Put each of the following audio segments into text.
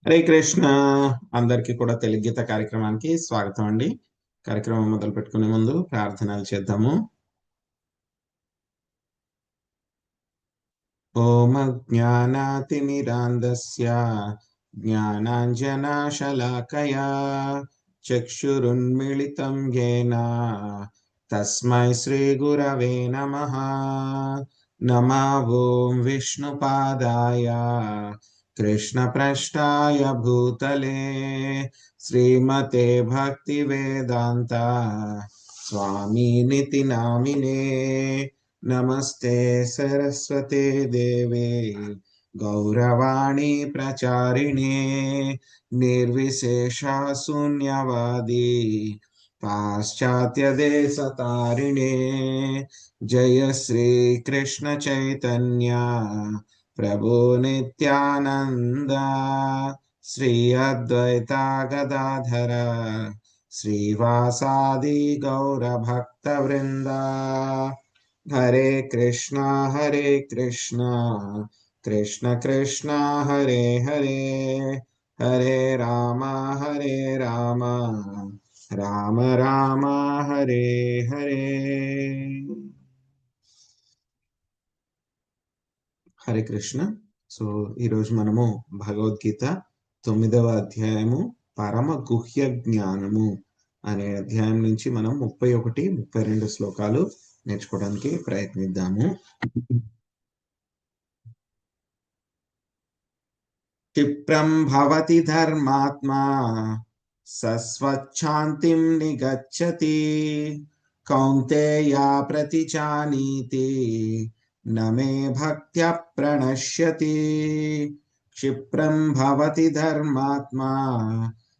హరే కృష్ణ. అందరికీ కూడా తెలుగు గీత కార్యక్రమానికి స్వాగతం అండి. కార్యక్రమం మొదలు పెట్టుకునే ముందు ప్రార్థనలు చేద్దాము. ఓం అజ్ఞానాతిమిరాంధస్య జ్ఞానాంజనాశలాకయా చక్షురున్మిళితం యేన తస్మై శ్రీ గురవే నమః. నమో ఓం విష్ణుపాదాయ కృష్ణప్రష్టాయ భూతలే శ్రీమతే భక్తి వేదాంత స్వామినితి నామినే. నమస్తే సరస్వతే దేవే గౌరవాణి ప్రచారిణే నిర్విశేష శూన్యవాది పాశ్చాత్య దేశతారిణే. జయ శ్రీ కృష్ణ చైతన్య ప్రభు నిత్యానంద శ్రీ అద్వైత గదాధర శ్రీవాసాది గౌర భక్త వృంద. హరే కృష్ణ కృష్ణ కృష్ణ హరే హరే, హరే రామ రామ రామ హరే హరే. హరే కృష్ణ. సో ఈరోజు మనము భగవద్గీత 9వ అధ్యాయము పరమ గుహ్య జ్ఞానము అనే అధ్యాయం నుంచి మనం 31, 32 శ్లోకాలు నేర్చుకోవడానికి ప్రయత్నిద్దాము. క్షిప్రం భవతి ధర్మాత్మా సస్వచ్ఛాంతిం నిగచ్చతి కౌంతేయ ప్రతిజానీతి నమే భక్త్యా ప్రణశ్యతి. క్షిప్రం భవతి ధర్మాత్మా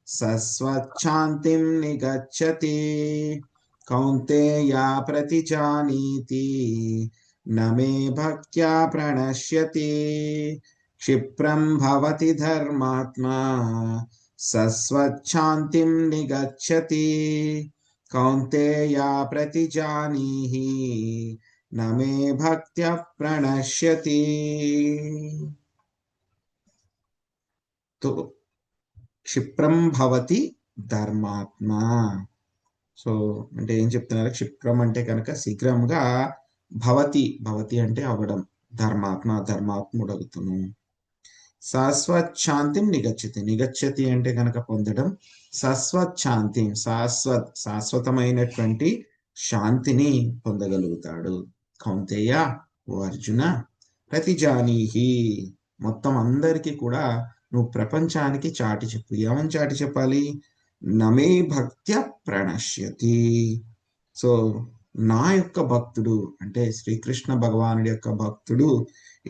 సస్వచ్ఛాంతిం నిగచ్చతి కౌంతేయ ప్రతిజానీతి నమే భక్త్యా ప్రణశ్యతి. క్షిప్రం భవతి ధర్మాత్మా సస్వచ్ఛాంతిం నిగచ్చతి కౌంతేయ ప్రతిజానీహి నమే భక్త్యా ప్రణశ్యతి. క్షిప్రం భవతి ధర్మాత్మా. సో అంటే ఏం చెప్తున్నారు? క్షిప్రం అంటే కనుక శీఘ్రంగా, భవతి అంటే అవడం, ధర్మాత్ముడగుతును. శాశ్వచ్ఛాంతిం నిగచ్చతి అంటే కనుక పొందడం, శాశ్వచ్ఛాంతిం శాశ్వతమైనటువంటి శాంతిని పొందగలుగుతాడు. కౌంతేయ, ఓ అర్జున, ప్రతిజానీహి మొత్తం అందరికీ కూడా నువ్వు ప్రపంచానికి చాటి చెప్పు. ఏమని చాటి చెప్పాలి? నమే భక్త్య ప్రణశ్యతి. సో నా యొక్క భక్తుడు అంటే శ్రీకృష్ణ భగవానుడి యొక్క భక్తుడు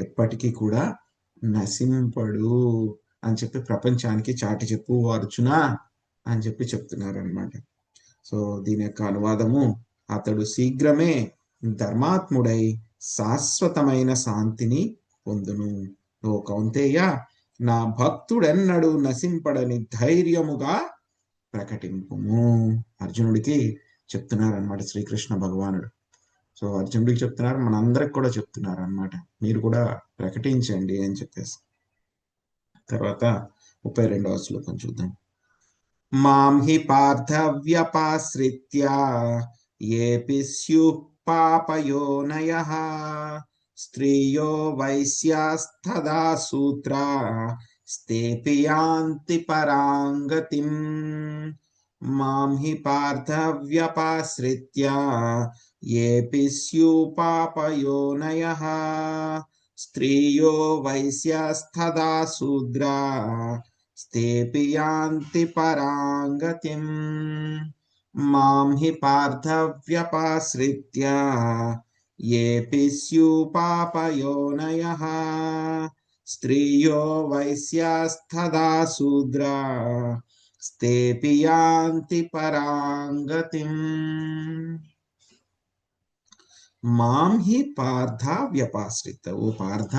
ఎప్పటికీ కూడా నశింపడు అని చెప్పి ప్రపంచానికి చాటి చెప్పు అర్జున అని చెప్పి చెప్తున్నారు అనమాట. సో దీని యొక్క అనువాదము, అతడు శీఘ్రమే ధర్మాత్ముడై శాశ్వతమైన శాంతిని పొందును. ఓ కౌంతేయ, నా భక్తుడెన్నడు నశింపడని ధైర్యముగా ప్రకటింపుము. అర్జునుడికి చెప్తున్నారు అనమాట శ్రీకృష్ణ భగవానుడు. సో అర్జునుడికి చెప్తున్నారు, మనందరికి కూడా చెప్తున్నారు అనమాట, మీరు కూడా ప్రకటించండి అని చెప్పేసి. తర్వాత 32వ శ్లోకం చూద్దాం. మాం హి పార్థవ్యపాశ్రిత్య ఏపి స్యుః పాపయోనయః స్త్రియో వైశ్యాస్తదా శూద్రా స్తేపి యాంతి పరాంగతిం. మాం హి పార్థవ్యపాశ్రిత్య ఏపి స్యుః పాపయోనయః స్త్రియో వైశ్యాస్తదా శూద్రా స్తేపి యాంతి పరాంగతిం. మాం హి పార్థవ్యపాశ్రిత్య ఏపి స్యుః పాపయోనయః స్త్రియో వైశ్యాస్తదా శూద్రా స్తేపి యాంతి పరాంగతిం. మాం హి పార్థ వ్యపాశ్రిత. ఓ పార్థ,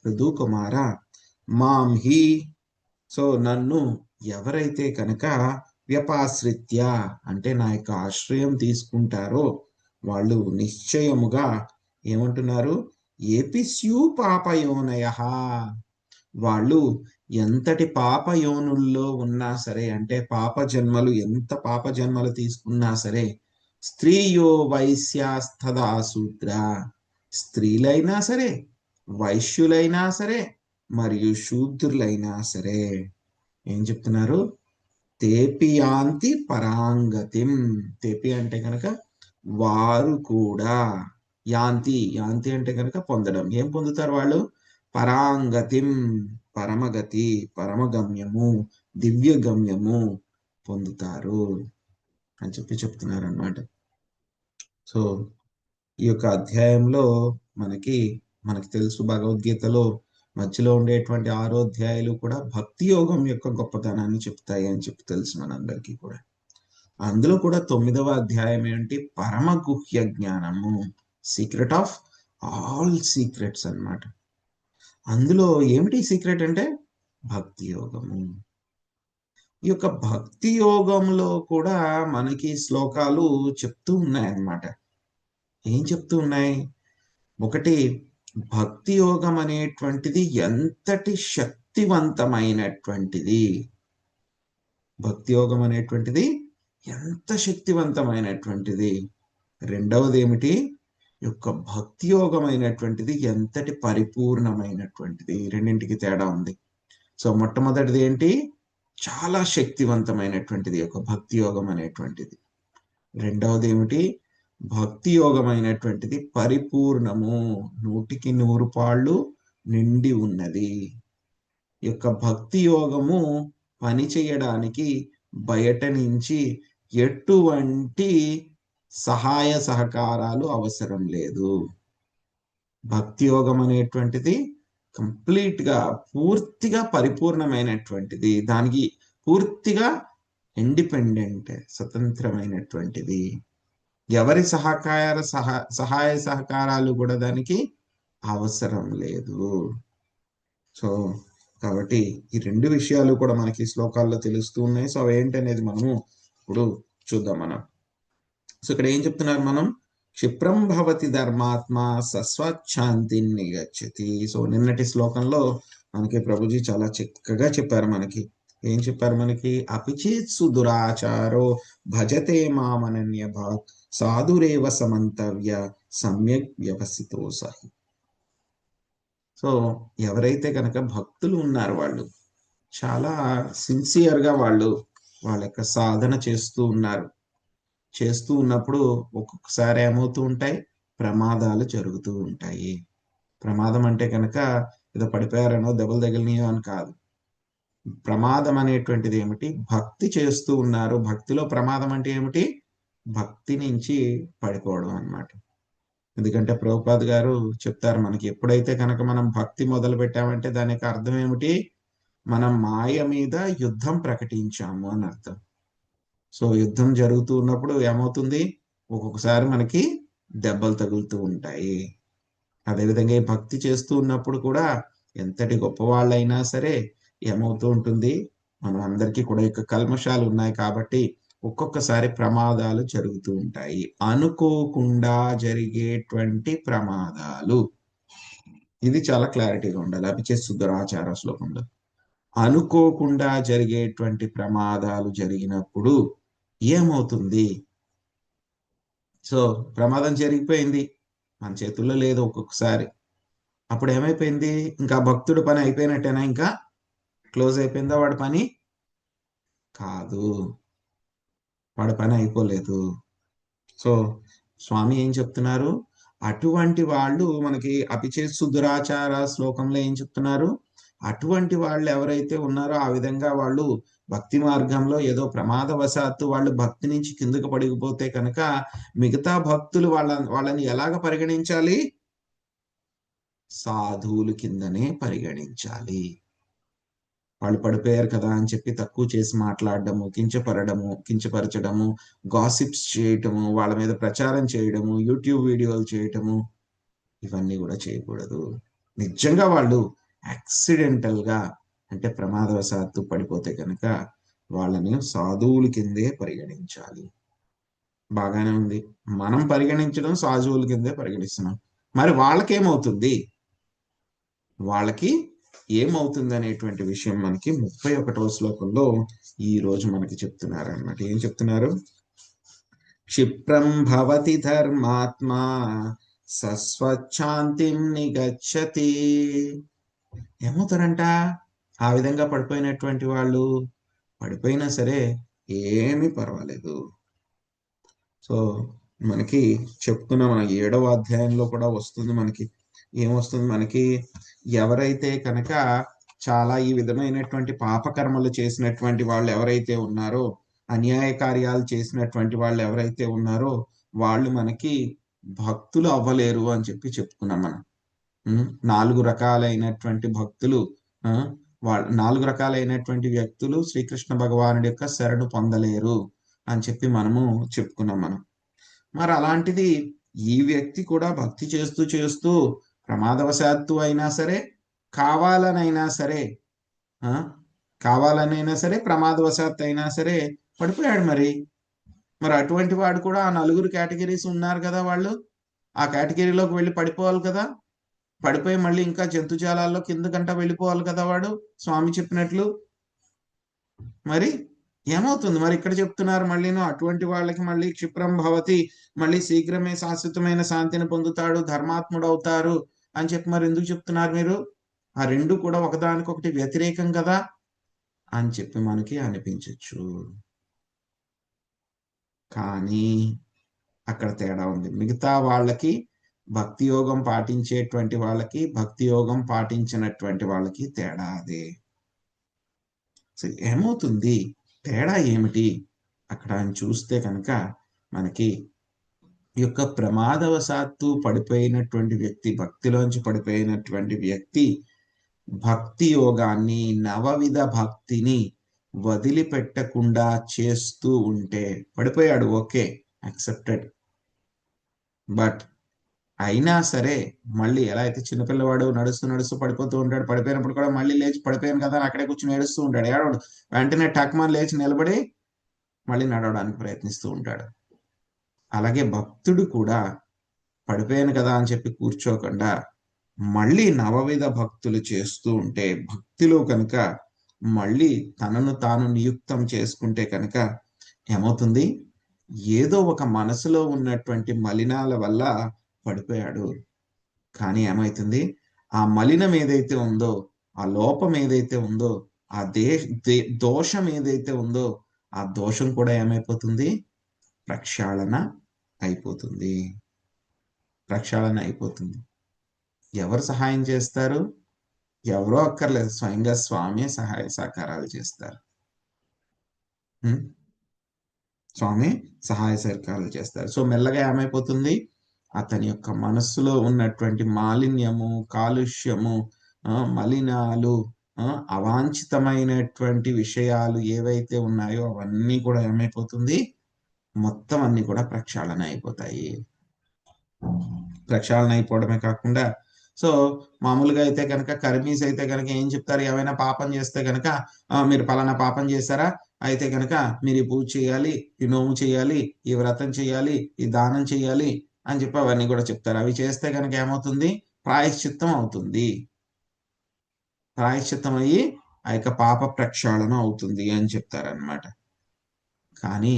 పృథు కుమార, మాం హి, సో నన్ను ఎవరైతే కనుక వ్యపాశ్రిత్య అంటే నా యొక్క ఆశ్రయం తీసుకుంటారో వాళ్ళు నిశ్చయముగా ఏమంటున్నారు? ఏపి స్యు పాపయోనయ, వాళ్ళు ఎంతటి పాప యోనుల్లో ఉన్నా సరే, అంటే పాప జన్మలు ఎంత పాప జన్మలు తీసుకున్నా సరే, స్త్రీయో వైశ్యాస్తదా శూద్ర, స్త్రీలైనా సరే, వైశ్యులైనా సరే, మరియు శూద్రులైనా సరే ఏం చెప్తున్నారు? తేపియాంతి పరాంగతిం. తేపి అంటే కనుక వారు కూడా, యాంతి యాంతి అంటే కనుక పొందడం. ఏం పొందుతారు వాళ్ళు? పరాంగతిం, పరమగతి, పరమగమ్యము, దివ్య గమ్యము పొందుతారు అని చెప్పి చెప్తున్నారు అన్నమాట. సో ఈ యొక్క అధ్యాయంలో మనకి తెలుసు, భగవద్గీతలో మధ్యలో ఉండేటువంటి 6 అధ్యాయాలు కూడా భక్తి యోగం యొక్క గొప్పతనాన్ని చెప్తాయి అని చెప్పి తెలుసు మనందరికీ కూడా. అందులో కూడా 9వ అధ్యాయం ఏంటి? పరమ గుహ్య జ్ఞానము, సీక్రెట్ ఆఫ్ ఆల్ సీక్రెట్స్ అన్నమాట. అందులో ఏమిటి సీక్రెట్ అంటే భక్తి యోగము. ఈ యొక్క భక్తి యోగంలో కూడా మనకి శ్లోకాలు చెప్తూ ఉన్నాయన్నమాట. ఏం చెప్తూ ఉన్నాయి? ఒకటి, భక్తి యోగం అనేటువంటిది ఎంతటి శక్తివంతమైనటువంటిది, భక్తి యోగం అనేటువంటిది ఎంత శక్తివంతమైనటువంటిది. రెండవది ఏమిటి? యొక్క భక్తి యోగం అయినటువంటిది ఎంతటి పరిపూర్ణమైనటువంటిది. రెండింటికి తేడా ఉంది. సో మొట్టమొదటిది ఏంటి? చాలా శక్తివంతమైనటువంటిది యొక్క భక్తి యోగం అనేటువంటిది. రెండవది ఏమిటి? భక్తి యోగమైనటువంటిది పరిపూర్ణము, 100కి 100 పాళ్ళు నిండి ఉన్నది. ఈ యొక్క భక్తి యోగము పని చేయడానికి బయట నుంచి ఎటువంటి సహాయ సహకారాలు అవసరం లేదు. భక్తి యోగం అనేటువంటిది కంప్లీట్గా, పూర్తిగా పరిపూర్ణమైనటువంటిది. దానికి పూర్తిగా ఇండిపెండెంట్, స్వతంత్రమైనటువంటిది. ఎవరి సహాయ సహకారాలు కూడా దానికి అవసరం లేదు. సో కాబట్టి ఈ రెండు విషయాలు కూడా మనకి శ్లోకాల్లో తెలుస్తూ ఉన్నాయి. సో అవి ఏంటనేది మనము ఇప్పుడు చూద్దాం మనం. సో ఇక్కడ ఏం చెప్తున్నారు? మనం క్షిప్రం భవతి ధర్మాత్మ సస్వచ్ఛాంతి నిగచ్చతి. సో నిన్నటి శ్లోకంలో మనకి ప్రభుజీ చాలా చక్కగా చెప్పారు. మనకి ఏం చెప్పారు? మనకి అపిచేత్సు దురాచారో భజతే మామనన్య భాగ్ సాధురేవ సమంతవ్య సమ్యక్ వ్యవసితో సహి. సో ఎవరైతే కనుక భక్తులు ఉన్నారు, వాళ్ళు చాలా సిన్సియర్గా వాళ్ళ యొక్క సాధన చేస్తూ ఉన్నారు. చేస్తూ ఉన్నప్పుడు ఒక్కొక్కసారి ఏమవుతూ ఉంటాయి? ప్రమాదాలు జరుగుతూ ఉంటాయి. ప్రమాదం అంటే కనుక ఏదో పడిపోయారనో దెబ్బలు తగిలినాయో అని కాదు. ప్రమాదం అనేటువంటిది ఏమిటి? భక్తి చేస్తూ ఉన్నారు. భక్తిలో ప్రమాదం అంటే ఏమిటి? భక్తి నుంచి పడిపోవడం అన్నమాట. ఎందుకంటే ప్రభుపాద్ గారు చెప్తారు మనకి, ఎప్పుడైతే కనుక మనం భక్తి మొదలు పెట్టామంటే దానికి అర్థం ఏమిటి? మనం మాయ మీద యుద్ధం ప్రకటించాము అని అర్థం. సో యుద్ధం జరుగుతూ ఉన్నప్పుడు ఏమవుతుంది? ఒక్కొక్కసారి మనకి దెబ్బలు తగులుతూ ఉంటాయి. అదేవిధంగా ఈ భక్తి చేస్తూ ఉన్నప్పుడు కూడా ఎంతటి గొప్పవాళ్ళైనా సరే ఏమవుతూ ఉంటుంది? మనం అందరికీ కూడా యొక్క కల్మషాలు ఉన్నాయి కాబట్టి ఒక్కొక్కసారి ప్రమాదాలు జరుగుతూ ఉంటాయి. అనుకోకుండా జరిగేటువంటి ప్రమాదాలు, ఇది చాలా క్లారిటీగా ఉండాలి. అపిచేత్సు దురాచార శ్లోకంలో అనుకోకుండా జరిగేటువంటి ప్రమాదాలు జరిగినప్పుడు ఏమవుతుంది? సో ప్రమాదం జరిగిపోయింది, మన చేతుల్లో లేదు ఒక్కొక్కసారి. అప్పుడు ఏమైపోయింది? ఇంకా భక్తుడు పని అయిపోయినట్టేనా? ఇంకా క్లోజ్ అయిపోయిందా వాడి పని? కాదు, వాడి పని అయిపోలేదు. సో స్వామి ఏం చెప్తున్నారు? అటువంటి వాళ్ళు మనకి అపిచేత్సు దురాచార శ్లోకంలో ఏం చెప్తున్నారు? అటువంటి వాళ్ళు ఎవరైతే ఉన్నారో ఆ విధంగా వాళ్ళు భక్తి మార్గంలో ఏదో ప్రమాదవశాత్తు వాళ్ళు భక్తి నుంచి కిందకు పడిపోతే కనుక మిగతా భక్తులు వాళ్ళని ఎలాగ పరిగణించాలి? సాధువులు కిందనే పరిగణించాలి. వాళ్ళు పడిపోయారు కదా అని చెప్పి తక్కువ చేసి మాట్లాడడము, కించపరచడము, గాసిప్స్ చేయటము, వాళ్ళ మీద ప్రచారం చేయడము, యూట్యూబ్ వీడియోలు చేయటము, ఇవన్నీ కూడా చేయకూడదు. నిజంగా వాళ్ళు యాక్సిడెంటల్గా అంటే ప్రమాదవశాత్తు పడిపోతే కనుక వాళ్ళని సాధువుల కిందే పరిగణించాలి. బాగానే ఉంది, మనం పరిగణించడం సాధువుల కిందే పరిగణిస్తున్నాం. మరి వాళ్ళకేమవుతుంది? వాళ్ళకి ఏమవుతుంది అనేటువంటి విషయం మనకి 31వ శ్లోకంలో ఈ రోజు మనకి చెప్తున్నారు అన్నమాట. ఏం చెప్తున్నారు? క్షిప్రం భవతి ధర్మాత్మా సస్వచ్ఛాంతిం నిగచ్చతి. ఏమవుతారంట? ఆ విధంగా పడిపోయినటువంటి వాళ్ళు పడిపోయినా సరే ఏమీ పర్వాలేదు. సో మనకి చెప్తున్న మన 7వ అధ్యాయంలో కూడా వస్తుంది. మనకి ఏమొస్తుంది? మనకి ఎవరైతే కనుక చాలా ఈ విధమైనటువంటి పాపకర్మలు చేసినటువంటి వాళ్ళు ఎవరైతే ఉన్నారో, అన్యాయ కార్యాలు చేసినటువంటి వాళ్ళు ఎవరైతే ఉన్నారో వాళ్ళు మనకి భక్తులు అవ్వలేరు అని చెప్పుకున్నాం మనం. 4 రకాలైనటువంటి భక్తులు, వాళ్ళు 4 రకాలైనటువంటి వ్యక్తులు శ్రీకృష్ణ భగవానుడి యొక్క శరణు పొందలేరు అని చెప్పి మనము చెప్పుకున్నాం మనం. మరి అలాంటిది ఈ వ్యక్తి కూడా భక్తి చేస్తూ చేస్తూ ప్రమాదవశాత్తు అయినా సరే, కావాలనైనా సరే, కావాలనైనా సరే, ప్రమాదవశాత్తు అయినా సరే పడిపోయాడు. మరి అటువంటి వాడు కూడా ఆ 4 కేటగిరీస్ ఉన్నారు కదా, వాళ్ళు ఆ కేటగిరీలోకి వెళ్ళి పడిపోవాలి కదా. పడిపోయి మళ్ళీ ఇంకా జంతుజాలాల్లో కిందకంట వెళ్ళిపోవాలి కదా వాడు, స్వామి చెప్పినట్లు. మరి ఏమవుతుంది? మరి ఇక్కడ చెప్తున్నారు మళ్ళీను అటువంటి వాళ్ళకి మళ్ళీ క్షిప్రం భవతి, మళ్ళీ శీఘ్రమే శాశ్వతమైన శాంతిని పొందుతాడు, ధర్మాత్ముడు అవుతారు అని చెప్పి మరి ఎందుకు చెప్తున్నారు మీరు? ఆ రెండు కూడా ఒకదానికొకటి వ్యతిరేకం కదా అని చెప్పి మనకి అనిపించవచ్చు. కానీ అక్కడ తేడా ఉంది. మిగతా వాళ్ళకి, భక్తి యోగం పాటించేటువంటి వాళ్ళకి, భక్తి యోగం పాటించినటువంటి వాళ్ళకి తేడా అదే. ఏమవుతుంది? తేడా ఏమిటి అక్కడ అని చూస్తే కనుక మనకి ఈ యొక్క ప్రమాదవశాత్తు పడిపోయినటువంటి వ్యక్తి, భక్తిలోంచి పడిపోయినటువంటి వ్యక్తి భక్తి యోగాన్ని, నవవిధ భక్తిని వదిలిపెట్టకుండా చేస్తూ ఉంటే, పడిపోయాడు, ఓకే, యాక్సెప్టెడ్. బట్ అయినా సరే మళ్ళీ ఎలా అయితే చిన్నపిల్లవాడు నడుస్తూ నడుస్తూ పడిపోతూ ఉంటాడు, పడిపోయినప్పుడు కూడా మళ్ళీ లేచి పడిపోయాను కదా అని అక్కడే కూర్చొని ఏడుస్తూ ఉంటాడు, ఏడవడు. వెంటనే టక్మని లేచి నిలబడి మళ్ళీ నడవడానికి ప్రయత్నిస్తూ ఉంటాడు. అలాగే భక్తుడు కూడా పడిపోయాను కదా అని చెప్పి కూర్చోకుండా మళ్ళీ నవవిధ భక్తులు చేస్తూ ఉంటే, భక్తిలో కనుక మళ్ళీ తనను తాను నియుక్తం చేసుకుంటే కనుక ఏమవుతుంది? ఏదో ఒక మనసులో ఉన్నటువంటి మలినాల వల్ల పడిపోయాడు. కానీ ఏమైతుంది? ఆ మలినం ఏదైతే ఉందో, ఆ లోపం ఏదైతే ఉందో, ఆ దోషం ఏదైతే ఉందో, ఆ దోషం కూడా ఏమైపోతుంది? ప్రక్షాళన అయిపోతుంది. ప్రక్షాళన అయిపోతుంది. ఎవరు సహాయం చేస్తారు? ఎవరో అక్కర్లేదు, స్వయంగా స్వామి సహాయ సహకారాలు చేస్తారు. స్వామి సహాయ సహకారాలు చేస్తారు. సో మెల్లగా ఏమైపోతుంది? అతని యొక్క మనస్సులో ఉన్నటువంటి మాలిన్యము, కాలుష్యము, మలినాలు, అవాంఛితమైనటువంటి విషయాలు ఏవైతే ఉన్నాయో అవన్నీ కూడా ఏమైపోతుంది? మొత్తం అన్ని కూడా ప్రక్షాళన అయిపోతాయి. ప్రక్షాళన అయిపోవడమే కాకుండా, సో మామూలుగా అయితే కనుక కర్మీస్ అయితే కనుక ఏం చెప్తారు? ఏమైనా పాపం చేస్తే కనుక, మీరు పలానా పాపం చేశారా, అయితే కనుక మీరు ఈ పూజ చేయాలి, ఈ నోము చేయాలి, ఈ వ్రతం చేయాలి, ఈ దానం చేయాలి అని చెప్పి అవన్నీ కూడా చెప్తారు. అవి చేస్తే కనుక ఏమవుతుంది? ప్రాయశ్చిత్తం అవుతుంది. ప్రాయశ్చిత్తం అయ్యి ఆ యొక్క పాప ప్రక్షాళన అవుతుంది అని చెప్తారనమాట. కానీ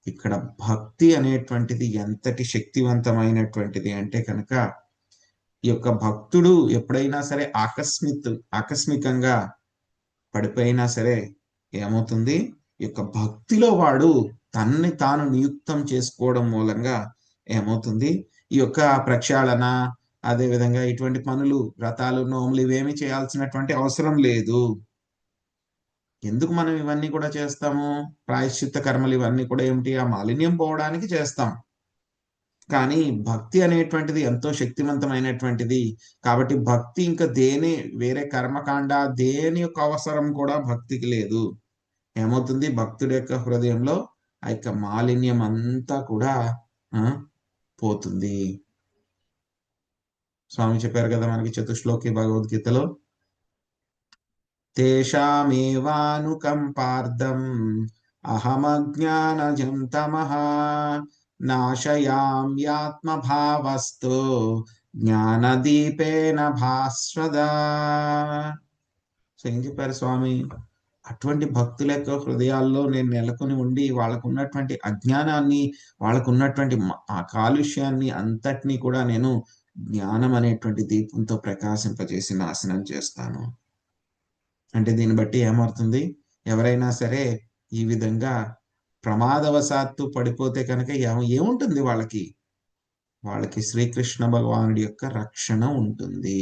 ఇక్కడ భక్తి అనేటువంటిది ఎంతటి శక్తివంతమైనటువంటిది అంటే కనుక, ఈ యొక్క భక్తుడు ఎప్పుడైనా సరే ఆకస్మికంగా పడిపోయినా సరే ఏమవుతుంది? ఈ యొక్క భక్తిలో వాడు తన్ని తాను నియుక్తం చేసుకోవడం మూలంగా ఏమవుతుంది? ఈ యొక్క ప్రక్షాళన, అదే విధంగా ఇటువంటి పనులు, వ్రతాలు, నోములు ఇవేమి చేయాల్సినటువంటి అవసరం లేదు. ఎందుకు మనం ఇవన్నీ కూడా చేస్తాము? ప్రాయశ్చిత్త కర్మలు ఇవన్నీ కూడా ఏమిటి? ఆ మాలిన్యం పోవడానికి చేస్తాం. కానీ భక్తి అనేటువంటిది ఎంతో శక్తివంతమైనటువంటిది కాబట్టి భక్తి ఇంకా వేరే కర్మకాండ దేని యొక్క అవసరం కూడా భక్తికి లేదు. ఏమవుతుంది? భక్తుడి యొక్క హృదయంలో ఆ యొక్క మాలిన్యం అంతా కూడా పోతుంది. స్వామి చెప్పారు కదా మనకి చతుశ్లోకి భగవద్గీతలో, తేషామేవానుకంపార్థం అహమజ్ఞానజం తమః నాశయామ్యాత్మభావస్తో జ్ఞానదీపేన భాస్వదా. సో ఏం చెప్పారు స్వామి? అటువంటి భక్తుల యొక్క హృదయాల్లో నేను నెలకొని ఉండి వాళ్ళకు ఉన్నటువంటి అజ్ఞానాన్ని, వాళ్ళకు ఉన్నటువంటి ఆ కాలుష్యాన్ని అంతటినీ కూడా నేను జ్ఞానం అనేటువంటి దీపంతో ప్రకాశింపజేసి నాశనం చేస్తాను. అంటే దీన్ని బట్టి ఏమవుతుంది? ఎవరైనా సరే ఈ విధంగా ప్రమాదవశాత్తు పడిపోతే కనుక ఏముంటుంది వాళ్ళకి? వాళ్ళకి శ్రీకృష్ణ భగవానుడి యొక్క రక్షణ ఉంటుంది.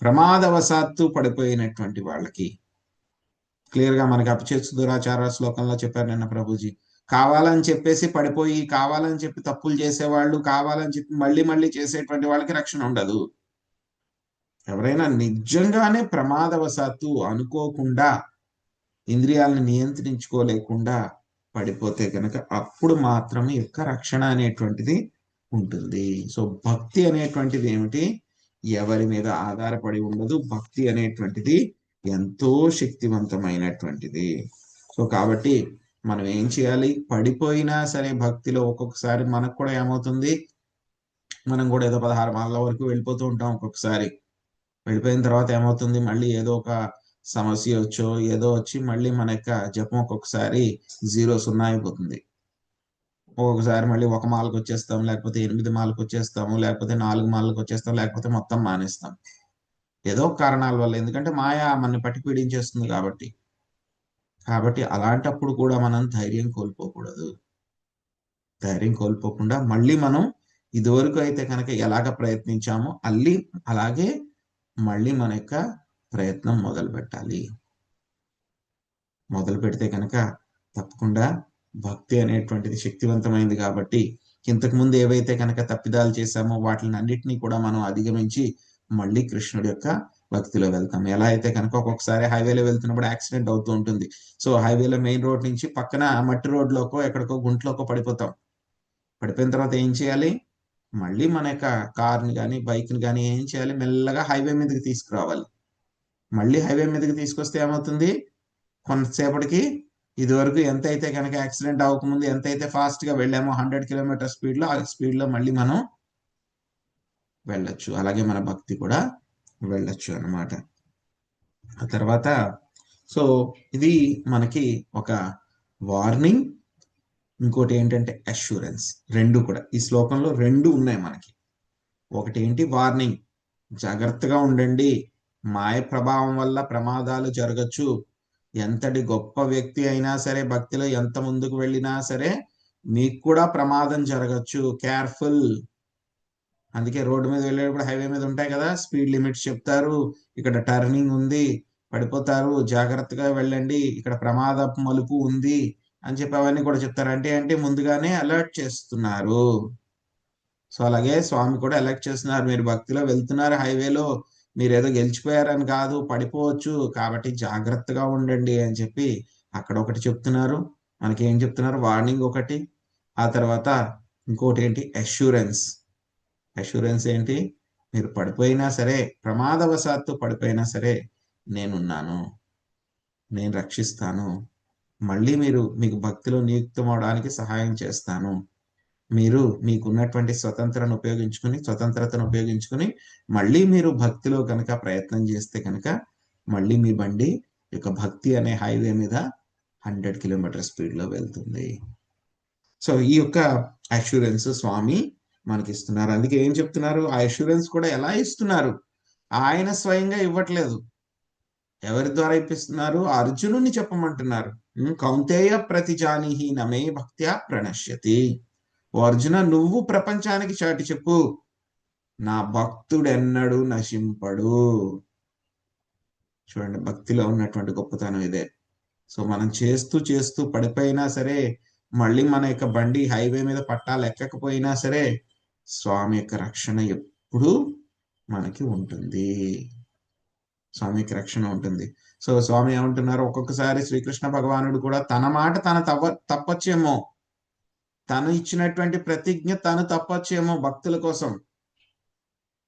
ప్రమాదవశాత్తు పడిపోయినటువంటి వాళ్ళకి క్లియర్ గా మనకి అపచేతు దురాచార శ్లోకంలో చెప్పారు నిన్న ప్రభుజీ. కావాలని చెప్పేసి పడిపోయి, కావాలని చెప్పి తప్పులు చేసేవాళ్ళు, కావాలని చెప్పి మళ్ళీ మళ్ళీ చేసేటువంటి వాళ్ళకి రక్షణ ఉండదు. ఎవరైనా నిజంగానే ప్రమాదవశాత్తు అనుకోకుండా ఇంద్రియాలను నియంత్రించుకోలేకుండా పడిపోతే కనుక అప్పుడు మాత్రమే యొక్క రక్షణ అనేటువంటిది ఉంటుంది. సో భక్తి అనేటువంటిది ఏమిటి? ఎవరి మీద ఆధారపడి ఉండదు. భక్తి అనేటువంటిది ఎంతో శక్తివంతమైనటువంటిది. సో కాబట్టి మనం ఏం చేయాలి? పడిపోయినా సరే భక్తిలో ఒక్కొక్కసారి మనకు కూడా ఏమవుతుంది, మనం కూడా ఏదో 16 మాలల వరకు వెళ్ళిపోతూ ఉంటాం. ఒక్కొక్కసారి వెళ్ళిపోయిన తర్వాత ఏమవుతుంది, మళ్ళీ ఏదో ఒక సమస్య వచ్చో ఏదో వచ్చి మళ్ళీ మన యొక్క జపం ఒక్కొక్కసారి 0 అయిపోతుంది. ఒక్కొక్కసారి మళ్ళీ 1 మాలకు వచ్చేస్తాం, లేకపోతే 8 మాలకు వచ్చేస్తాము, లేకపోతే 4 మాలకు వచ్చేస్తాం, లేకపోతే మొత్తం మానేస్తాం. ఏదో కారణాల వల్ల, ఎందుకంటే మాయా మనని పట్టి పీడించేస్తుంది కాబట్టి. కాబట్టి అలాంటప్పుడు కూడా మనం ధైర్యం కోల్పోకూడదు. ధైర్యం కోల్పోకుండా మళ్ళీ మనం ఇదివరకు అయితే కనుక ఎలాగ ప్రయత్నించామో అలాగే మళ్ళీ మన యొక్క ప్రయత్నం మొదలు పెట్టాలి. మొదలు పెడితే కనుక తప్పకుండా భక్తి అనేటువంటిది శక్తివంతమైంది కాబట్టి ఇంతకు ముందు ఏవైతే కనుక తప్పిదాలు చేశామో వాటిని అన్నిటినీ కూడా మనం అధిగమించి మళ్ళీ కృష్ణుడి యొక్క భక్తిలో వెళ్తాం. ఎలా అయితే కనుక ఒక్కొక్కసారి హైవేలో వెళ్తున్నప్పుడు యాక్సిడెంట్ అవుతూ ఉంటుంది. సో హైవేలో మెయిన్ రోడ్ నుంచి పక్కన మట్టి రోడ్లోకో ఎక్కడికో గుంట్లోకో పడిపోతాం. పడిపోయిన తర్వాత ఏం చేయాలి? మళ్ళీ మన యొక్క కార్ని కానీ బైక్ని కానీ ఏం చేయాలి? మెల్లగా హైవే మీదకి తీసుకురావాలి. మళ్ళీ హైవే మీదకి తీసుకొస్తే ఏమవుతుంది? కొంతసేపటికి ఇదివరకు ఎంతైతే కనుక యాక్సిడెంట్ అవ్వకముందు ఎంతైతే ఫాస్ట్ గా వెళ్ళామో 100 కిలోమీటర్ స్పీడ్ లో, ఆ స్పీడ్ లో మళ్ళీ మనం వెళ్ళొచ్చు. అలాగే మన భక్తి కూడా వెళ్ళొచ్చు అన్నమాట. ఆ తర్వాత సో ఇది మనకి ఒక వార్నింగ్, ఇంకోటి ఏంటంటే అష్యూరెన్స్. రెండు కూడా ఈ శ్లోకంలో రెండు ఉన్నాయి మనకి. ఒకటి ఏంటి? వార్నింగ్, జాగ్రత్తగా ఉండండి, మాయ ప్రభావం వల్ల ప్రమాదాలు జరగచ్చు. ఎంతటి గొప్ప వ్యక్తి అయినా సరే, భక్తిలో ఎంత ముందుకు వెళ్ళినా సరే మీకు కూడా ప్రమాదం జరగచ్చు, కేర్ఫుల్. అందుకే రోడ్డు మీద వెళ్ళేటప్పుడు హైవే మీద ఉంటాయి కదా, స్పీడ్ లిమిట్స్ చెప్తారు, ఇక్కడ టర్నింగ్ ఉంది, పడిపోతారు, జాగ్రత్తగా వెళ్ళండి, ఇక్కడ ప్రమాద మలుపు ఉంది అని చెప్పి అవన్నీ కూడా చెప్తారు. అంటే ముందుగానే అలర్ట్ చేస్తున్నారు. సో అలాగే స్వామి కూడా అలర్ట్ చేస్తున్నారు, మీరు భక్తిలో వెళ్తున్నారు హైవేలో, మీరు ఏదో గెలిచిపోయారని కాదు, పడిపోవచ్చు, కాబట్టి జాగ్రత్తగా ఉండండి అని చెప్పి అక్కడ ఒకటి చెప్తున్నారు. మనకి ఏం చెప్తున్నారు? వార్నింగ్ ఒకటి. ఆ తర్వాత ఇంకోటి ఏంటి? అష్యూరెన్స్. అష్యూరెన్స్ ఏంటి? మీరు పడిపోయినా సరే, ప్రమాదవశాత్తు పడిపోయినా సరే నేనున్నాను, నేను రక్షిస్తాను, మళ్ళీ మీకు భక్తిలో నియుక్తం అవడానికి సహాయం చేస్తాను. మీరు మీకున్నటువంటి స్వతంత్రతను ఉపయోగించుకుని మళ్ళీ మీరు భక్తిలో కనుక ప్రయత్నం చేస్తే కనుక మళ్ళీ మీ బండి యొక్క భక్తి అనే హైవే మీద 100 కిలోమీటర్ స్పీడ్ లో వెళ్తుంది. సో ఈ యొక్క అష్యూరెన్స్ స్వామి మనకి ఇస్తున్నారు. అందుకే ఏం చెప్తున్నారు? ఆ అష్యూరెన్స్ కూడా ఎలా ఇస్తున్నారు? ఆయన స్వయంగా ఇవ్వట్లేదు. ఎవరి ద్వారా ఇప్పిస్తున్నారు? అర్జునుని చెప్పమంటున్నారు. కౌంతేయ ప్రతిజానిహి నమే భక్త్యా ప్రణశ్యతి. ఓ అర్జున, నువ్వు ప్రపంచానికి చాటి చెప్పు, నా భక్తుడెన్నడూ నశింపడు. చూడండి, భక్తిలో ఉన్నటువంటి గొప్పతనం ఇదే. సో మనం చేస్తూ చేస్తూ పడిపోయినా సరే, మళ్ళీ మన యొక్క బండి హైవే మీద పట్టాలు ఎక్కకపోయినా సరే స్వామి యొక్క రక్షణ ఎప్పుడూ మనకి ఉంటుంది. స్వామి యొక్క రక్షణ ఉంటుంది. సో స్వామి ఏమంటున్నారు? ఒక్కొక్కసారి శ్రీకృష్ణ భగవానుడు కూడా తన మాట తన తప్పొచ్చేమో, తను ఇచ్చినటువంటి ప్రతిజ్ఞ తను తప్పొచ్చేమో భక్తుల కోసం,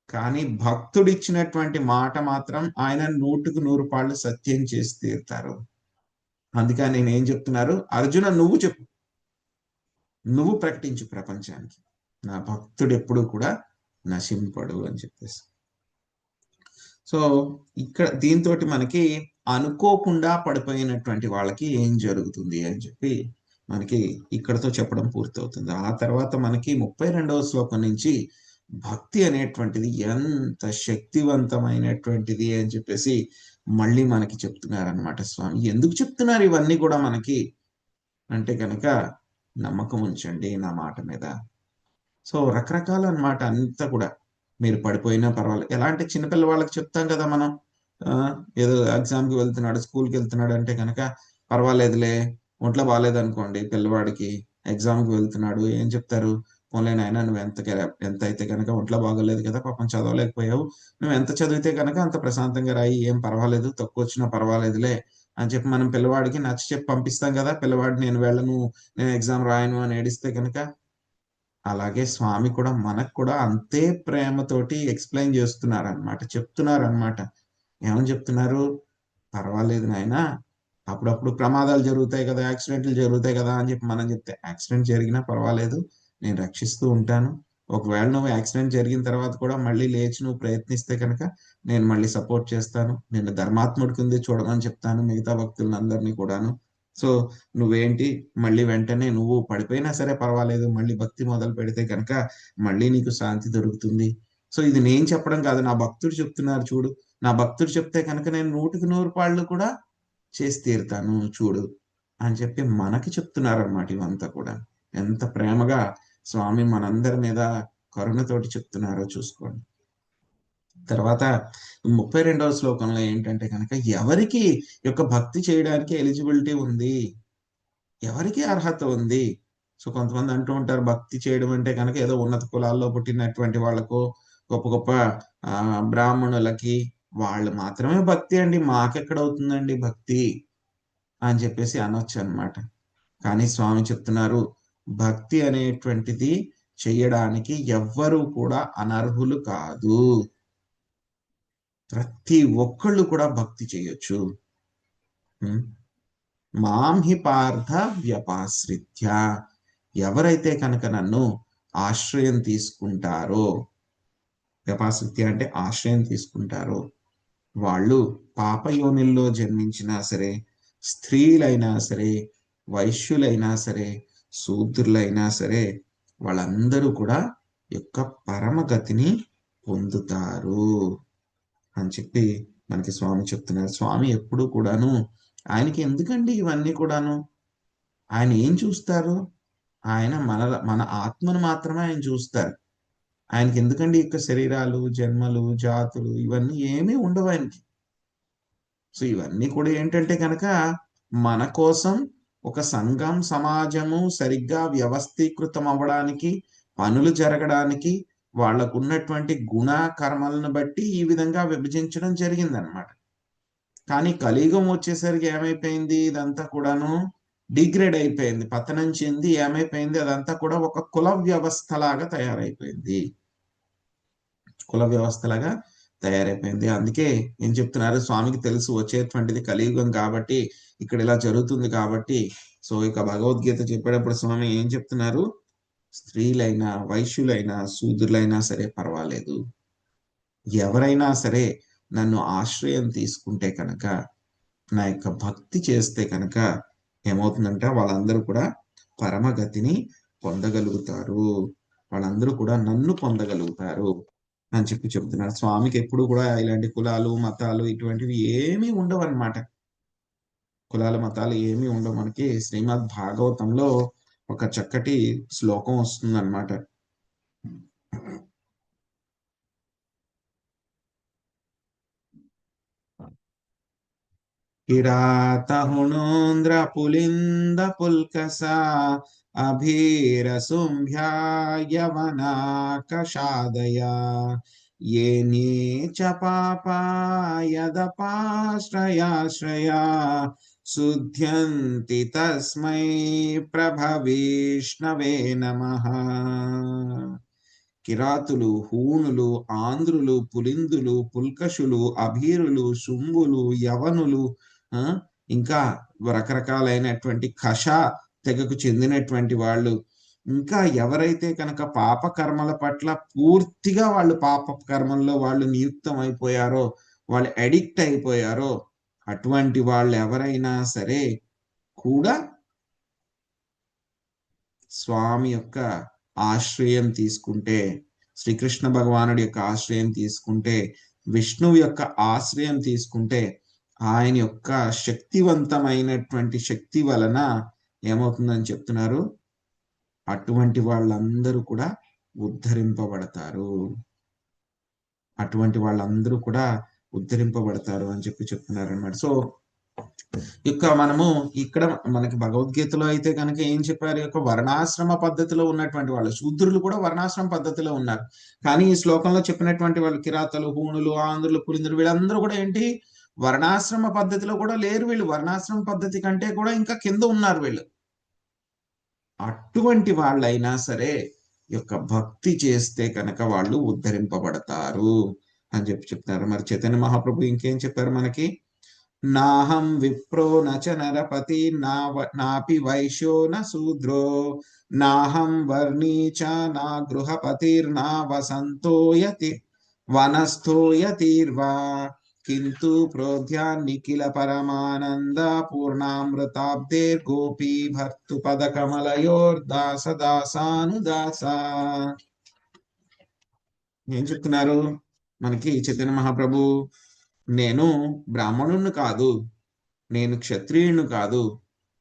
కానీ భక్తుడు ఇచ్చినటువంటి మాట మాత్రం ఆయన 100కు 100 పాళ్ళు సత్యం చేసి తీరుతారు. అందుకని నేను ఏం చెప్తున్నారు? అర్జున, నువ్వు చెప్పు, నువ్వు ప్రకటించు ప్రపంచానికి, నా భక్తుడు ఎప్పుడు కూడా నశింపడు అని చెప్పేసి. సో ఇక్కడ దీంతో మనకి అనుకోకుండా పడిపోయినటువంటి వాళ్ళకి ఏం జరుగుతుంది అని చెప్పి మనకి ఇక్కడతో చెప్పడం పూర్తవుతుంది. ఆ తర్వాత మనకి 32వ శ్లోకం నుంచి భక్తి అనేటువంటిది ఎంత శక్తివంతమైనటువంటిది అని చెప్పేసి మళ్ళీ మనకి చెప్తున్నారనమాట స్వామి. ఎందుకు చెప్తున్నారు ఇవన్నీ కూడా మనకి అంటే కనుక నమ్మకం ఉంచండి నా మాట మీద. సో రకరకాల అన్నమాట అంతా కూడా. మీరు పడిపోయినా పర్వాలేదు. ఎలా అంటే చిన్నపిల్ల వాళ్ళకి చెప్తాం కదా మనం. ఏదో ఎగ్జామ్‌కి వెళ్తున్నాడు, స్కూల్‌కి వెళ్తున్నాడు అంటే గనక పర్వాలేదులే, ఒంట్లో బాలేదనుకోండి పిల్లవాడికి, ఎగ్జామ్‌కి వెళ్తున్నాడు. ఏం చెప్తారు? పోన్లే నాయనా ఎంతైతే గనక ఒంట్లో బాగోలేదు కదా! పాపం చదవలేకపోయావు. నువ్వు ఎంత చదివితే గనక అంత ప్రశాంతంగా రాయి. ఏం పర్వాలేదు. తక్కువొచ్చినా పర్వాలేదులే అని చెప్పి మనం పిల్లవాడికి నచ్చచెప్పి పంపిస్తాం కదా! పిల్లవాడు నేను వెళ్ళను, నేను ఎగ్జామ్ రాయను అని ఏడిస్తే గనక అలాగే స్వామి కూడా మనకు కూడా అంతే ప్రేమతోటి ఎక్స్‌ప్లెయిన్ చేస్తున్నారనమాట. చెప్తున్నారనమాట. ఏమని చెప్తున్నారు? "పర్వాలేదు నాయనా, అప్పుడప్పుడు ప్రమాదాలు జరుగుతాయి కదా! యాక్సిడెంట్లు జరుగుతాయి కదా!" అని చెప్పి మనం చెప్తే, "యాక్సిడెంట్ జరిగినా పర్వాలేదు. నేను రక్షిస్తూ ఉంటాను. ఒకవేళ నువ్వు యాక్సిడెంట్ జరిగిన తర్వాత కూడా మళ్ళీ లేచి నువ్వు ప్రయత్నిస్తే కనుక నేను మళ్ళీ సపోర్ట్ చేస్తాను. నిన్ను ధర్మాత్ముడి కిందే చూడమని చెప్తాను మిగతా భక్తులందరినీ కూడాను. సో, నువ్వేంటి మళ్ళీ వెంటనే నువ్వు పడిపోయినా సరే పర్వాలేదు. మళ్ళీ భక్తి మొదలుపెడితే గనక మళ్ళీ నీకు శాంతి దొరుకుతుంది." సో, ఇది నేను చెప్పడం కాదు. నా భక్తుడు చెప్తున్నారు చూడు. నా భక్తుడు చెప్తే కనుక నేను 100కి 100 పాళ్ళు కూడా చేసి తీరుతాను చూడు అని చెప్పి మనకి చెప్తున్నారన్నమాట ఇవంతా కూడా. ఎంత ప్రేమగా స్వామి మనందరి మీద కరుణతోటి చెప్తున్నారో చూసుకోండి. తర్వాత 32వ శ్లోకంలో ఏంటంటే గనక ఎవరికి యొక్క భక్తి చేయడానికి ఎలిజిబిలిటీ ఉంది? ఎవరికి అర్హత ఉంది? సో, కొంతమంది అంటూ ఉంటారు భక్తి చేయడం అంటే గనక ఏదో ఉన్నత కులాల్లో పుట్టినటువంటి వాళ్ళకో, గొప్ప గొప్ప బ్రాహ్మణులకి వాళ్ళు మాత్రమే భక్తి అండి. మాకెక్కడవుతుందండి భక్తి అని చెప్పేసి అనొచ్చనమాట. కానీ స్వామి చెప్తున్నారు, భక్తి అనేటువంటిది చెయ్యడానికి ఎవ్వరు కూడా అనర్హులు కాదు. ప్రతి ఒక్కళ్ళు కూడా భక్తి చేయొచ్చు. హ్మ్. మాం హి పార్థ వ్యపాశ్రిత్య. ఎవరైతే కనుక నన్ను ఆశ్రయం తీసుకుంటారో, వ్యపాశ్రిత్య అంటే ఆశ్రయం తీసుకుంటారో, వాళ్ళు పాపయోనిల్లో జన్మించినా సరే, స్త్రీలైనా సరే, వైశ్యులైనా సరే, శూద్రులైనా సరే, వాళ్ళందరూ కూడా యొక్క పరమగతిని పొందుతారు అని చెప్పి మనకి స్వామి చెప్తున్నారు. స్వామి ఎప్పుడూ కూడాను ఆయనకి ఎందుకండి ఇవన్నీ కూడాను? ఆయన ఏం చూస్తారు? ఆయన మన ఆత్మను మాత్రమే ఆయన చూస్తారు. ఆయనకెందుకండి ఈ యొక్క శరీరాలు, జన్మలు, జాతులు ఇవన్నీ ఏమీ ఉండవు ఆయనకి. సో, ఇవన్నీ కూడా ఏంటంటే గనక మన కోసం ఒక సంఘం, సమాజము సరిగ్గా వ్యవస్థీకృతం అవ్వడానికి, పనులు జరగడానికి, వాళ్ళకున్నటువంటి గుణ, కర్మలను బట్టి ఈ విధంగా విభజించడం జరిగిందనమాట. కానీ కలియుగం వచ్చేసరికి ఏమైపోయింది ఇదంతా కూడాను డిగ్రేడ్ అయిపోయింది. పతనం చెంది ఏమైపోయింది అదంతా కూడా ఒక కుల వ్యవస్థలాగా తయారైపోయింది. కుల వ్యవస్థలాగా తయారైపోయింది. అందుకే ఏం చెప్తున్నారు స్వామికి తెలుసు వచ్చేటువంటిది కలియుగం కాబట్టి, ఇక్కడ ఇలా జరుగుతుంది కాబట్టి, సో ఇక భగవద్గీత చెప్పేటప్పుడు స్వామి ఏం చెప్తున్నారు? స్త్రీలైనా, వైశ్యులైనా, శూద్రులైనా సరే పర్వాలేదు. ఎవరైనా సరే నన్ను ఆశ్రయం తీసుకుంటే కనుక, నా యొక్క భక్తి చేస్తే కనుక ఏమవుతుందంటే వాళ్ళందరూ కూడా పరమగతిని పొందగలుగుతారు. వాళ్ళందరూ కూడా నన్ను పొందగలుగుతారు అని చెప్పి చెప్తున్నారు. స్వామికి ఎప్పుడు కూడా ఇలాంటి కులాలు, మతాలు ఇటువంటివి ఏమీ ఉండవన్నమాట. కులాలు, మతాలు ఏమీ ఉండవు. మనకి శ్రీమద్ భాగవతంలో ఒక చక్కటి శ్లోకం వస్తుందన్నమాట. కిరాతహుణోంద్ర పులింద పుల్కసా అభీరసుంభ్యాయవనాకషాదయా येने च पापा यदपाश्रयाश्रया శుద్ధ్యంతి తస్మై ప్రభవిష్ణవే నమః. కిరాతులు, హూణులు, ఆంధ్రులు, పులిందులు, పుల్కషులు, అభీరులు, శుంభులు, యవనులు, ఆ ఇంకా రకరకాలైనటువంటి కష తెగకు చెందినటువంటి వాళ్ళు, ఇంకా ఎవరైతే కనుక పాప కర్మల పట్ల పూర్తిగా వాళ్ళు పాప కర్మల్లో వాళ్ళు నియుక్తం అయిపోయారో, వాళ్ళు అడిక్ట్ అయిపోయారో, అటువంటి వాళ్ళు ఎవరైనా సరే కూడా స్వామి యొక్క ఆశ్రయం తీసుకుంటే, శ్రీకృష్ణ భగవానుడి యొక్క ఆశ్రయం తీసుకుంటే, విష్ణువు యొక్క ఆశ్రయం తీసుకుంటే, ఆయన యొక్క శక్తివంతమైనటువంటి శక్తి వలన ఏమవుతుందని చెప్తున్నారు, అటువంటి వాళ్ళందరూ కూడా ఉద్ధరింపబడతారు. అటువంటి వాళ్ళందరూ కూడా ఉద్ధరింపబడతారు అని చెప్తున్నారు అనమాట. సో మనము ఇక్కడ మనకి భగవద్గీతలో అయితే కనుక ఏం చెప్పారు, యొక్క వర్ణాశ్రమ పద్ధతిలో ఉన్నటువంటి వాళ్ళు, శూద్రులు కూడా వర్ణాశ్రమ పద్ధతిలో ఉన్నారు. కానీ ఈ శ్లోకంలో చెప్పినటువంటి వాళ్ళు కిరాతలు, హూణులు, ఆంధ్రులు, పురిందులు వీళ్ళందరూ కూడా ఏంటి, వర్ణాశ్రమ పద్ధతిలో కూడా లేరు. వీళ్ళు వర్ణాశ్రమ పద్ధతి కంటే కూడా ఇంకా కింద ఉన్నారు వీళ్ళు. అటువంటి వాళ్ళైనా సరే యొక్క భక్తి చేస్తే కనుక వాళ్ళు ఉద్ధరింపబడతారు అని చెప్తున్నారు. మరి చైతన్య మహాప్రభు ఇంకేం చెప్పారు మనకి, నాహం విప్రో నచ నరపతి నాపి వైశ్యో న శూద్రో నాహం వర్ణీ చ నా గృహపతిర్నా వసంతోయతి వనస్థోయతిర్వా కింతు ప్రోధ్యాన్నిఖిల పరమానంద పూర్ణామృతాబ్దేర్ గోపీ భర్తు పద కమలయోర్దాస దాసానుదాస. ఏం చెప్తున్నారు మనకి చైతన్య మహాప్రభు, నేను బ్రాహ్మణుణ్ణి కాదు, నేను క్షత్రియుణ్ణి కాదు,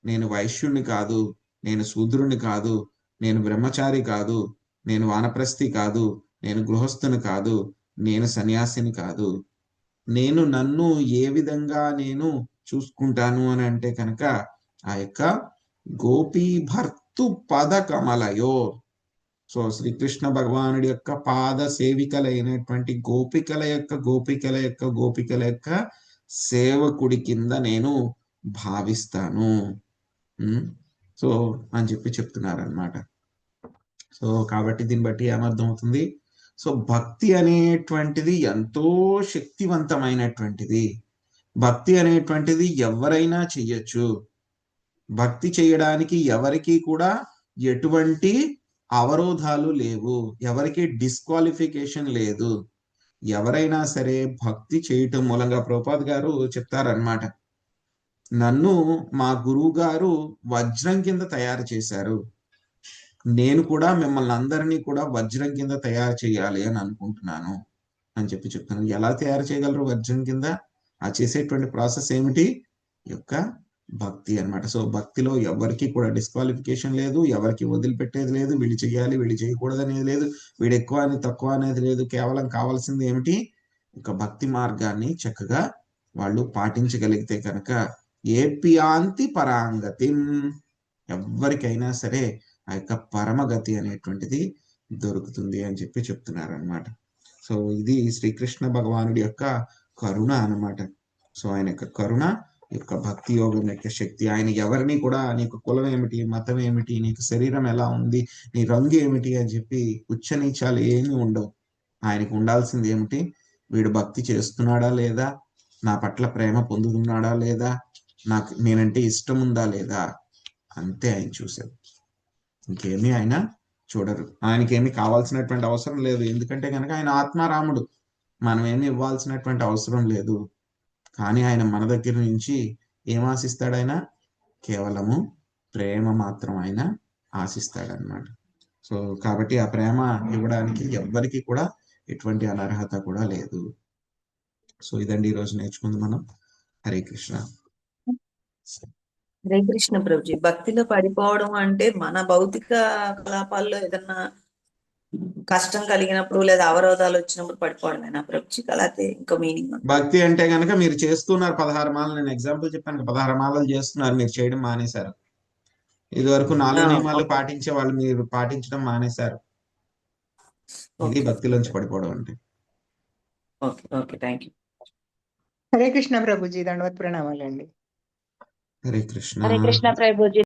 నేను వైశ్యుణ్ణి కాదు, నేను శూద్రుణ్ణి కాదు, నేను బ్రహ్మచారి కాదు, నేను వానప్రస్థి కాదు, నేను గృహస్థుని కాదు, నేను సన్యాసిని కాదు. నేను నన్ను ఏ విధంగా నేను చూసుకుంటాను అని అంటే కనుక ఆ యొక్క గోపీ భర్తు పద కమలయో, సో శ్రీకృష్ణ భగవానుడి యొక్క పాద సేవికలైనటువంటి గోపికల యొక్క సేవకుడి కింద నేను భావిస్తాను. సో అని చెప్తున్నారనమాట. సో కాబట్టి దీన్ని బట్టి ఏమర్థమవుతుంది, సో భక్తి అనేటువంటిది ఎంతో శక్తివంతమైనటువంటిది. భక్తి అనేటువంటిది ఎవరైనా చెయ్యొచ్చు. భక్తి చేయడానికి ఎవరికి కూడా ఎటువంటి అవరోధాలు లేవు, ఎవరికి డిస్క్వాలిఫికేషన్ లేదు. ఎవరైనా సరే భక్తి చేయటం మూలంగా, ప్రభుపాద్ గారు చెప్తారనమాట, నన్ను మా గురువు గారు వజ్రం కింద తయారు చేశారు, నేను కూడా మిమ్మల్ని అందరినీ కూడా వజ్రం కింద తయారు చేయాలి అని అనుకుంటున్నాను అని చెప్తున్నాను. ఎలా తయారు చేయగలరు వజ్రం కింద? ఆ చేసేటువంటి ప్రాసెస్ ఏమిటి, యొక్క భక్తి అనమాట. సో భక్తిలో ఎవరికి కూడా డిస్క్వాలిఫికేషన్ లేదు, ఎవరికి వదిలిపెట్టేది లేదు, వీళ్ళు చేయాలి వీళ్ళు చేయకూడదు అనేది లేదు, వీడు ఎక్కువ అని తక్కువ అనేది లేదు. కేవలం కావాల్సింది ఏమిటి, ఒక భక్తి మార్గాన్ని చక్కగా వాళ్ళు పాటించగలిగితే కనుక ఏప్యాంతి పరాంగతి, ఎవరికైనా సరే ఆ యొక్క పరమగతి అనేటువంటిది దొరుకుతుంది అని చెప్తున్నారు అనమాట. సో ఇది శ్రీకృష్ణ భగవానుడి యొక్క కరుణ అనమాట. సో ఆయన యొక్క కరుణ, యొక్క భక్తి యోగం యొక్క శక్తి. ఆయన ఎవరిని కూడా నీకు కులం ఏమిటి, మతం ఏమిటి, నీకు శరీరం ఎలా ఉంది, నీ రంగు ఏమిటి అని చెప్పి ఉచ్చ నీచాలు ఏమీ ఉండవు. ఆయనకు ఉండాల్సింది ఏమిటి, వీడు భక్తి చేస్తున్నాడా లేదా, నా పట్ల ప్రేమ పొందుతున్నాడా లేదా, నాకు నేనంటే ఇష్టం ఉందా లేదా, అంతే ఆయన చూసేది. ఇంకేమీ ఆయన చూడరు. ఆయనకేమీ కావాల్సినటువంటి అవసరం లేదు. ఎందుకంటే కనుక ఆయన ఆత్మారాముడు, మనం ఏమి ఇవ్వాల్సినటువంటి అవసరం లేదు. కానీ ఆయన మన దగ్గర నుంచి ఏం ఆశిస్తాడు, ఆయన కేవలము ప్రేమ మాత్రం ఆయన ఆశిస్తాడనమాట. సో కాబట్టి ఆ ప్రేమ ఇవ్వడానికి ఎవ్వరికి కూడా ఎటువంటి అనర్హత కూడా లేదు. సో ఇదండి ఈరోజు నేర్చుకుంది మనం. హరే కృష్ణ. హరే కృష్ణ ప్రభుజీ. భక్తిలో పడిపోవడం అంటే మన భౌతిక కలాపాల్లో ఏదన్నా కష్టం కలిగినప్పుడు లేదా అవరోధాలు వచ్చినప్పుడు పడిపోవడమేనా ప్రభుజీ? అలాగే ఇంకో మీనింగ్? భక్తి అంటే కనుక మీరు చేస్తున్నారు 16 మాలలు, నేను ఎగ్జాంపుల్ చెప్పాను, 16 మాలలు చేస్తున్నారు, మీరు చేయడం మానేశారు. ఇది వరకు 4 నియమాలు పాటించే వాళ్ళు మీరు పాటించడం మానేశారు. ఇది భక్తిలోంచి పడిపోవడం అంటే. Okay okay, thank you. Hare Krishna Prabhuji, దండవత్ ప్రణామాలండి. Hare Krishna Prabhuji.